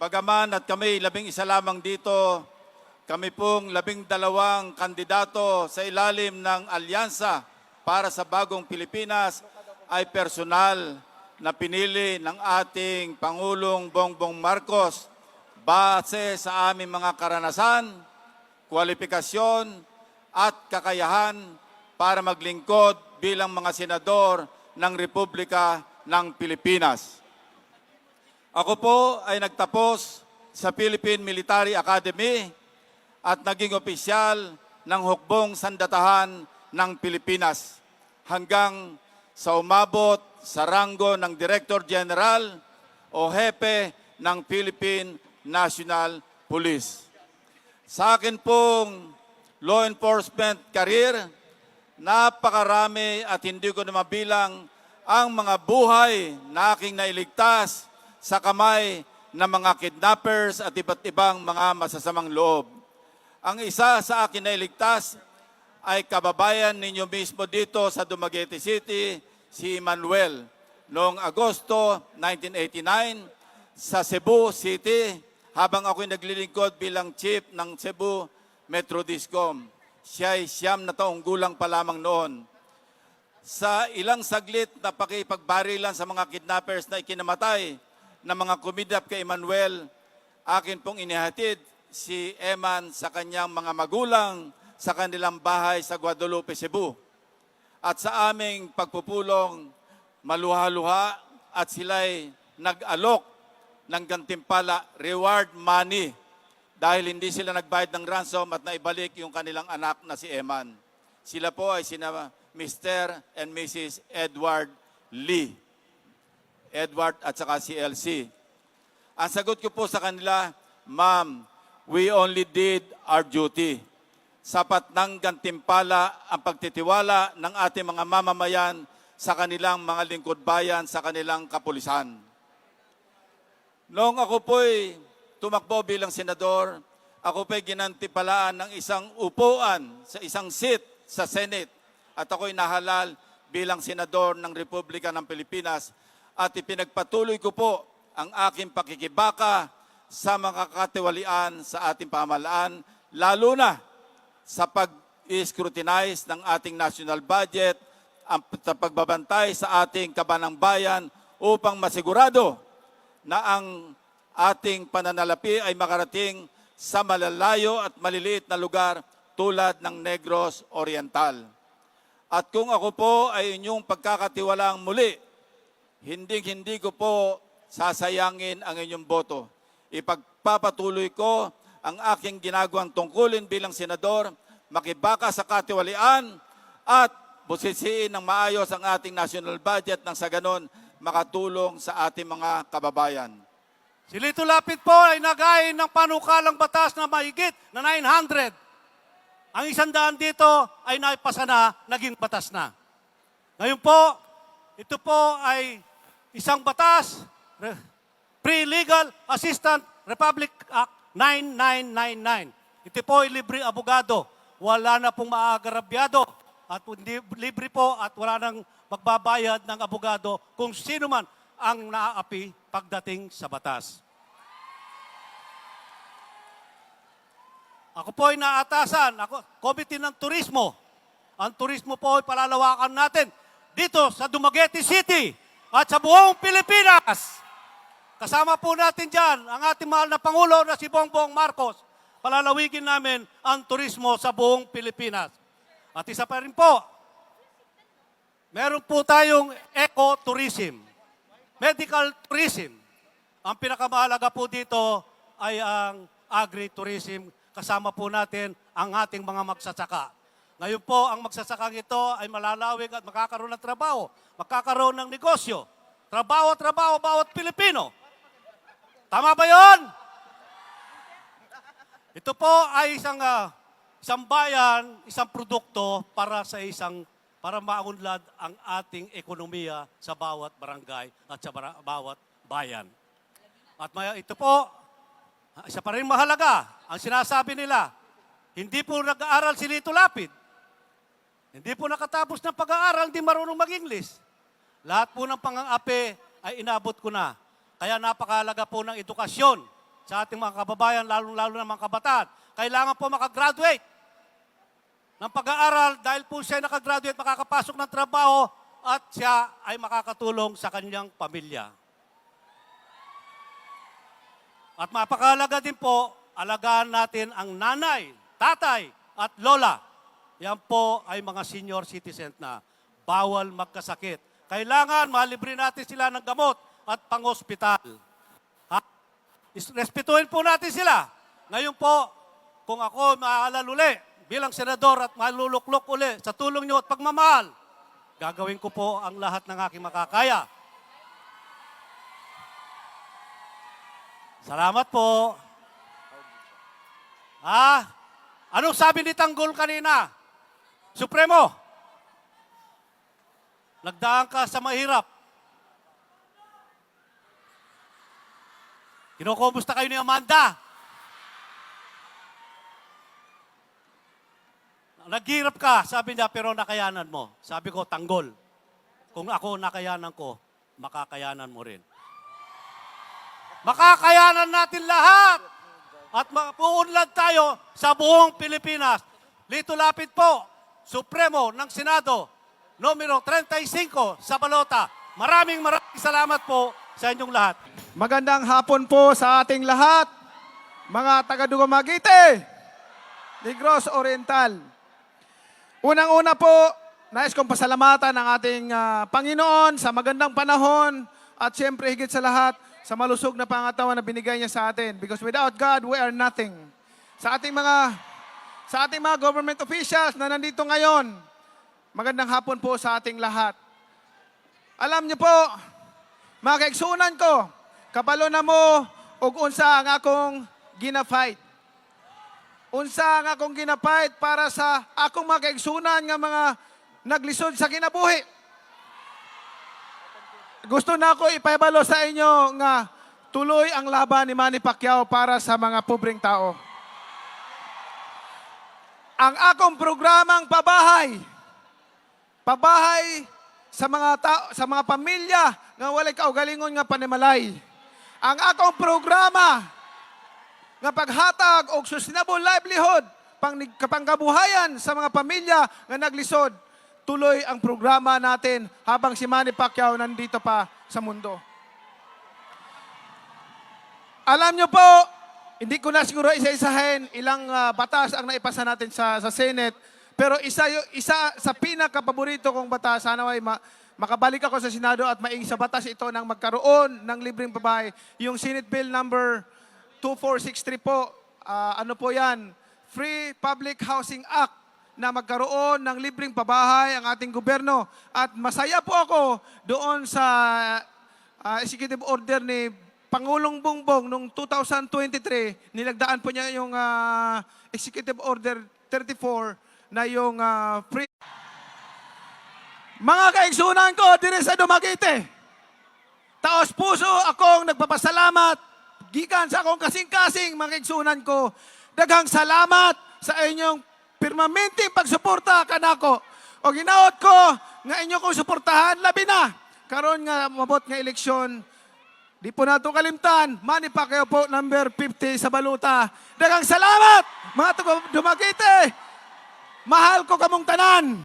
Bagaman at kami 11 lamang dito, kami pong 12 kandidato sa ilalim ng Alyansa para sa Bagong Pilipinas ay personal na pinili ng ating Pangulong Bongbong Marcos base sa aming mga karanasan, kwalifikasyon at kakayahan para maglingkod bilang mga senador ng Republika ng Pilipinas. Ako po ay nagtapos sa Philippine Military Academy at naging opisyal ng Hukbong Sandatahan ng Pilipinas hanggang sa umabot sa ranggo ng Director General o Hepe ng Philippine National Police. Sa akin pong law enforcement career, napakarami at hindi ko na mabilang ang mga buhay na aking nailigtas sa kamay ng mga kidnappers at iba't ibang mga masasamang loob. Ang isa sa akin nailigtas ay kababayan ninyo mismo dito sa Dumaguete City, si Emmanuel. Noong Agosto 1989 sa Cebu City, habang ako'y naglilingkod bilang chief ng Cebu Metro Discom. Siya ay 9 na taong gulang pa lamang noon. Sa ilang saglit na pakipagbarilan sa mga kidnappers na ikinamatay ng mga kumidnap kay Emmanuel, akin pong inihatid si Eman sa kanyang mga magulang sa kanilang bahay sa Guadalupe, Cebu. At sa aming pagpupulong, maluha-luha at sila'y nag-alok ng gantimpala, reward money, dahil hindi sila nagbayad ng ransom at naibalik yung kanilang anak na si Eman. Sila po ay sina Mr. and Mrs. Edward Lee. Edward at saka si LC. Ang sagot ko po sa kanila, Ma'am, we only did our duty. Sapat ng gantimpala ang pagtitiwala ng ating mga mamamayan sa kanilang mga lingkod bayan, sa kanilang kapulisan. Noong ako po'y tumakbo bilang senador, ako po'y ginantimpalaan ng isang upuan sa isang seat sa Senate at ako'y nahalal bilang senador ng Republika ng Pilipinas at ipinagpatuloy ko po ang aking pakikibaka sa mga katiwalian sa ating pamahalaan, lalo na sa pag-scrutinize ng ating national budget, sa pagbabantay sa ating kabanang bayan upang masigurado na ang ating pananalapi ay makarating sa malalayo at maliliit na lugar tulad ng Negros Oriental. At kung ako po ay inyong pagkakatiwalaang muli, hindi ko po sasayangin ang inyong boto. Ipagpapatuloy ko ang aking ginagawang tungkulin bilang senador, makibaka sa katiwalian at busisiin ng maayos ang ating national budget nang sa ganon makatulong sa ating mga kababayan. Si Lito Lapid po ay nagain ng panukalang batas na mahigit na 900. Ang 100 dito ay naipasa na, naging batas na. Ngayon po, ito po ay isang batas, Pre-Legal Assistance Republic Act 9999. Ito po ay libre abogado. Wala na pong maagrabyado at libre po at wala nang magbabayad ng abogado kung sino man ang naaapi pagdating sa batas. Ako po ay naatasan, Committee ng Turismo. Ang turismo po ay palalawakan natin dito sa Dumaguete City at sa buong Pilipinas. Kasama po natin dyan ang ating mahal na Pangulo na si Bongbong Marcos. Palalawigin namin ang turismo sa buong Pilipinas. At isa pa rin po, meron po tayong eco-tourism, medical tourism. Ang pinakamahalaga po dito ay ang agri-tourism. Kasama po natin ang ating mga magsasaka. Ngayon po, ang magsasakang ito ay malalawig at makakaroon ng trabaho, makakaroon ng negosyo. Trabaho, bawat Pilipino. Tama ba yon? Ito po ay isang bayan, isang produkto para maunlad ang ating ekonomiya sa bawat barangay at sa bawat bayan. At ito po, isa pa rin mahalaga, ang sinasabi nila, hindi po nag-aaral si Lito Lapid. Hindi po nakatapos ng pag-aaral, hindi marunong mag-English. Lahat po ng pang-aapi ay inabot ko na. Kaya napakahalaga po ng edukasyon. sa ating mga kababayan, lalo-lalo na mga kabataan. Kailangan po makagraduate ng pag-aaral dahil po siya nakagraduate, makakapasok ng trabaho at siya ay makakatulong sa kanyang pamilya. At mapakahalaga din po, alagaan natin ang nanay, tatay at lola. Yan po ay mga senior citizen na bawal magkasakit. Kailangan malibre natin sila ng gamot at pang-hospital. Respetuhin po natin sila. Ngayon po, kung ako maaalala uli, bilang senador at maluluklok uli sa tulong niyo at pagmamahal, gagawin ko po ang lahat ng aking makakaya. Salamat po. Anong sabi ni Tanggol kanina? Supremo, nagdaan ka sa mahirap. Kinukumusta kayo ni Amanda? Naghirap ka, sabi niya, pero nakayanan mo. Sabi ko, Tanggol, kung ako nakayanan ko, makakayanan mo rin. Makakayanan natin lahat. At mapuunlad tayo sa buong Pilipinas. Lito lapit po, Supremo ng Senado, numero 35 sa Balota. Maraming salamat po sa inyong lahat. Magandang hapon po sa ating lahat, mga taga-Dumaguete, Negros Oriental. Unang-una po, nais kong pasalamatan ang ating Panginoon sa magandang panahon at siyempre higit sa lahat sa malusog na pangatawan na binigay niya sa atin. Because without God, we are nothing. Sa ating mga government officials na nandito ngayon, magandang hapon po sa ating lahat. Alam niyo po, mga kaigsunan ko, kabalo na mo ug unsa ang akong gina-fight. Unsa ang akong gina-fight para sa akong mga kaigsunan nga mga naglisod sa kinabuhi. Gusto na ako ipahibalo sa inyo nga tuloy ang laban ni Manny Pacquiao para sa mga pobreng tao. Ang akong programang pabahay sa mga pamilya nga walay kaugalingon nga panimalay. Ang akong programa nga paghatag og sustainable livelihood kapangkabuhayan sa mga pamilya nga naglisod. Tuloy ang programa natin habang si Manny Pacquiao nandito pa sa mundo. Alam nyo po, hindi ko na siguro isa-isahin ilang batas ang naipasa natin sa Senate, pero isa sa pinaka-paborito kong batas, sana ay makabalik ako sa Senado at maing sa batas ito ng magkaroon ng libreng babae. Yung Senate Bill number 2463 po, ano po yan? Free Public Housing Act na magkaroon ng libreng pabahay ang ating gobyerno. At masaya po ako doon sa executive order ni Pangulong Bongbong noong 2023. Nilagdaan po niya yung executive order 34 na yung free. Mga kaigsunan ko, dire sa Dumaguete, taos puso akong nagpapasalamat, gikan sa akong kasing-kasing mga kaigsunan ko. Daghang salamat sa inyong permanenteng pagsuporta kanako. O ginaot ko nga inyo kong suportahan, labi na. Karon nga mabot nga eleksyon, di po nato kalimtan, Manny Pacquiao po, number 50 sa Balota. Daghang salamat, mga Dumaguete. Mahal ko kamong tanan.